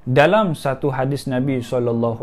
Dalam satu hadis Nabi SAW,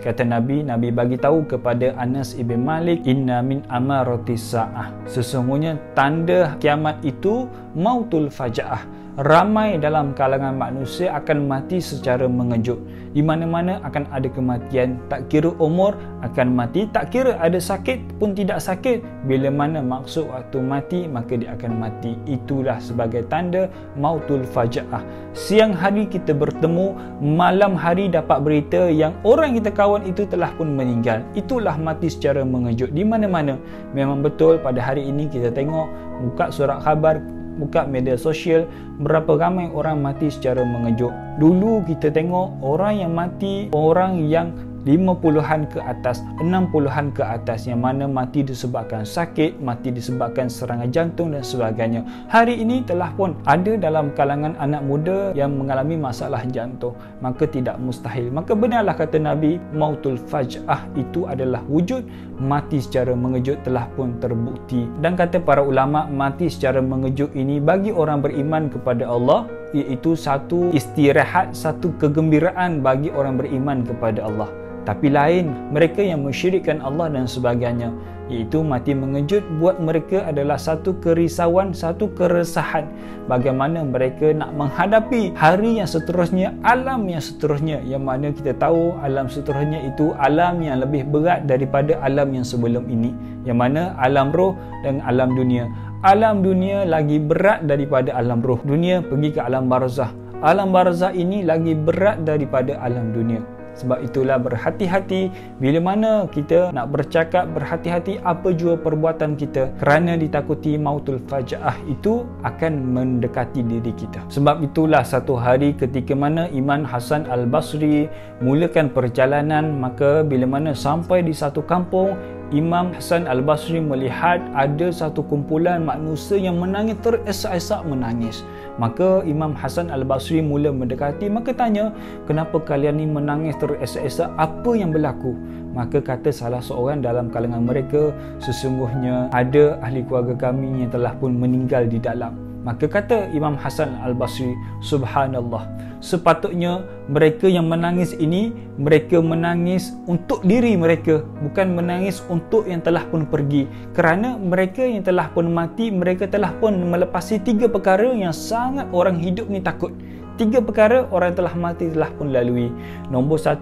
kata Nabi bagi tahu kepada Anas ibn Malik, inna min amaratis sa'ah, sesungguhnya tanda kiamat itu mautul faja'ah. Ramai dalam kalangan manusia akan mati secara mengejut. Di mana-mana akan ada kematian, tak kira umur akan mati, tak kira ada sakit pun tidak sakit. Bila mana maksud waktu mati, maka dia akan mati. Itulah sebagai tanda mautul faja'ah. Siang hari kita bertemu, malam hari dapat berita yang orang kita kawan itu telah pun meninggal. Itulah mati secara mengejut. Di mana-mana. Memang betul pada hari ini kita tengok, buka surat khabar, buka media sosial, berapa ramai orang mati secara mengejut. Dulu kita tengok orang yang mati, orang yang 50-an ke atas, 60-an ke atas, yang mana mati disebabkan sakit, mati disebabkan serangan jantung dan sebagainya. Hari ini telah pun ada dalam kalangan anak muda yang mengalami masalah jantung. Maka tidak mustahil. Maka benarlah kata Nabi, mautul faj'ah itu adalah wujud mati secara mengejut telah pun terbukti. Dan kata para ulama, mati secara mengejut ini bagi orang beriman kepada Allah, iaitu satu istirahat, satu kegembiraan bagi orang beriman kepada Allah. Tapi lain mereka yang mensyirikkan Allah dan sebagainya, iaitu mati mengejut buat mereka adalah satu kerisauan, satu keresahan. Bagaimana mereka nak menghadapi hari yang seterusnya, alam yang seterusnya, yang mana kita tahu alam seterusnya itu alam yang lebih berat daripada alam yang sebelum ini, yang mana alam roh dan alam dunia. Alam dunia lagi berat daripada alam roh. Dunia pergi ke alam barzah. Alam barzah ini lagi berat daripada alam dunia. Sebab itulah berhati-hati bila mana kita nak bercakap, berhati-hati apa jua perbuatan kita, kerana ditakuti mautul faja'ah itu akan mendekati diri kita. Sebab itulah satu hari ketika mana Imam Hasan Al-Basri mulakan perjalanan, maka bila mana sampai di satu kampung, Imam Hasan Al-Basri melihat ada satu kumpulan manusia yang menangis, teresak-esak menangis. Maka Imam Hasan Al-Basri mula mendekati, maka tanya, kenapa kalian ni menangis teresak-esak, apa yang berlaku? Maka kata salah seorang dalam kalangan mereka, sesungguhnya ada ahli keluarga kami yang telah pun meninggal di dalam. Maka kata Imam Hasan Al-Basri, subhanallah, sepatutnya mereka yang menangis ini, mereka menangis untuk diri mereka, bukan menangis untuk yang telah pun pergi. Kerana mereka yang telah pun mati, mereka telah pun melepasi 3 perkara yang sangat orang hidup ni takut. 3 perkara orang telah mati telah pun lalui. Nombor 1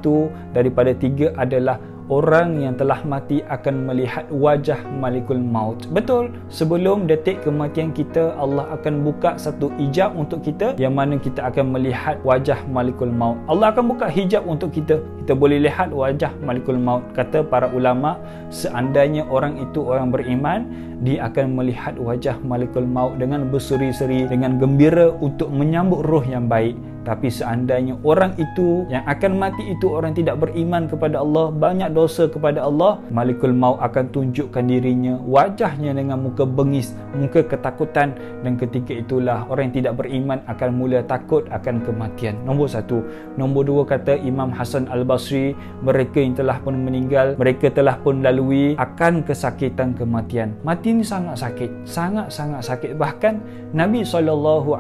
daripada 3 adalah orang yang telah mati akan melihat wajah Malikul Maut. Betul, sebelum detik kematian kita, Allah akan buka satu hijab untuk kita, yang mana kita akan melihat wajah Malikul Maut. Allah akan buka hijab untuk kita. Kita boleh lihat wajah Malikul Maut. Kata para ulama, seandainya orang itu orang beriman, dia akan melihat wajah Malikul Maut dengan berseri-seri, dengan gembira untuk menyambut roh yang baik. Tapi seandainya orang itu yang akan mati itu orang tidak beriman kepada Allah, banyak dosa kepada Allah, Malikul Maut akan tunjukkan dirinya, wajahnya dengan muka bengis, muka ketakutan, dan ketika itulah orang yang tidak beriman akan mula takut akan kematian. Nombor 1. Nombor 2, kata Imam Hasan Al-Basri, mereka yang telah pun meninggal, mereka telah pun lalui akan kesakitan kematian. Mati ini sangat sakit, sangat-sangat sakit. Bahkan Nabi SAW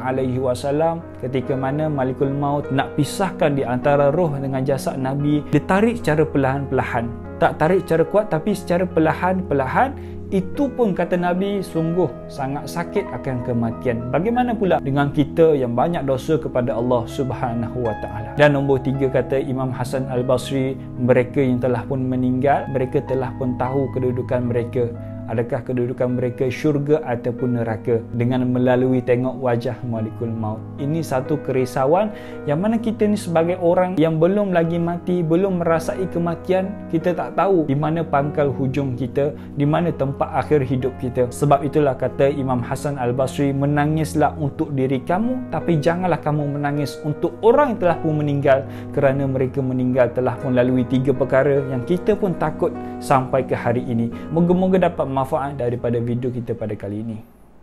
ketika mana Malikul Maut nak pisahkan di antara roh dengan jasad Nabi, dia tarik secara perlahan-perlahan, tak tarik secara kuat tapi secara perlahan-perlahan. Itu pun kata Nabi sungguh sangat sakit akan kematian. Bagaimana pula dengan kita yang banyak dosa kepada Allah Subhanahu wa taala. Dan nombor 3, kata Imam Hasan Al-Basri, mereka yang telah pun meninggal, mereka telah pun tahu kedudukan mereka. Adakah kedudukan mereka syurga ataupun neraka dengan melalui tengok wajah Malikul Maut. Ini satu kerisauan yang mana kita ni sebagai orang yang belum lagi mati, belum merasai kematian, kita tak tahu di mana pangkal hujung kita, di mana tempat akhir hidup kita. Sebab itulah kata Imam Hasan Al-Basri, menangislah untuk diri kamu, tapi janganlah kamu menangis untuk orang yang telah pun meninggal, kerana mereka meninggal telah pun lalui 3 perkara yang kita pun takut sampai ke hari ini. Moga-moga dapat manfaat daripada video kita pada kali ini.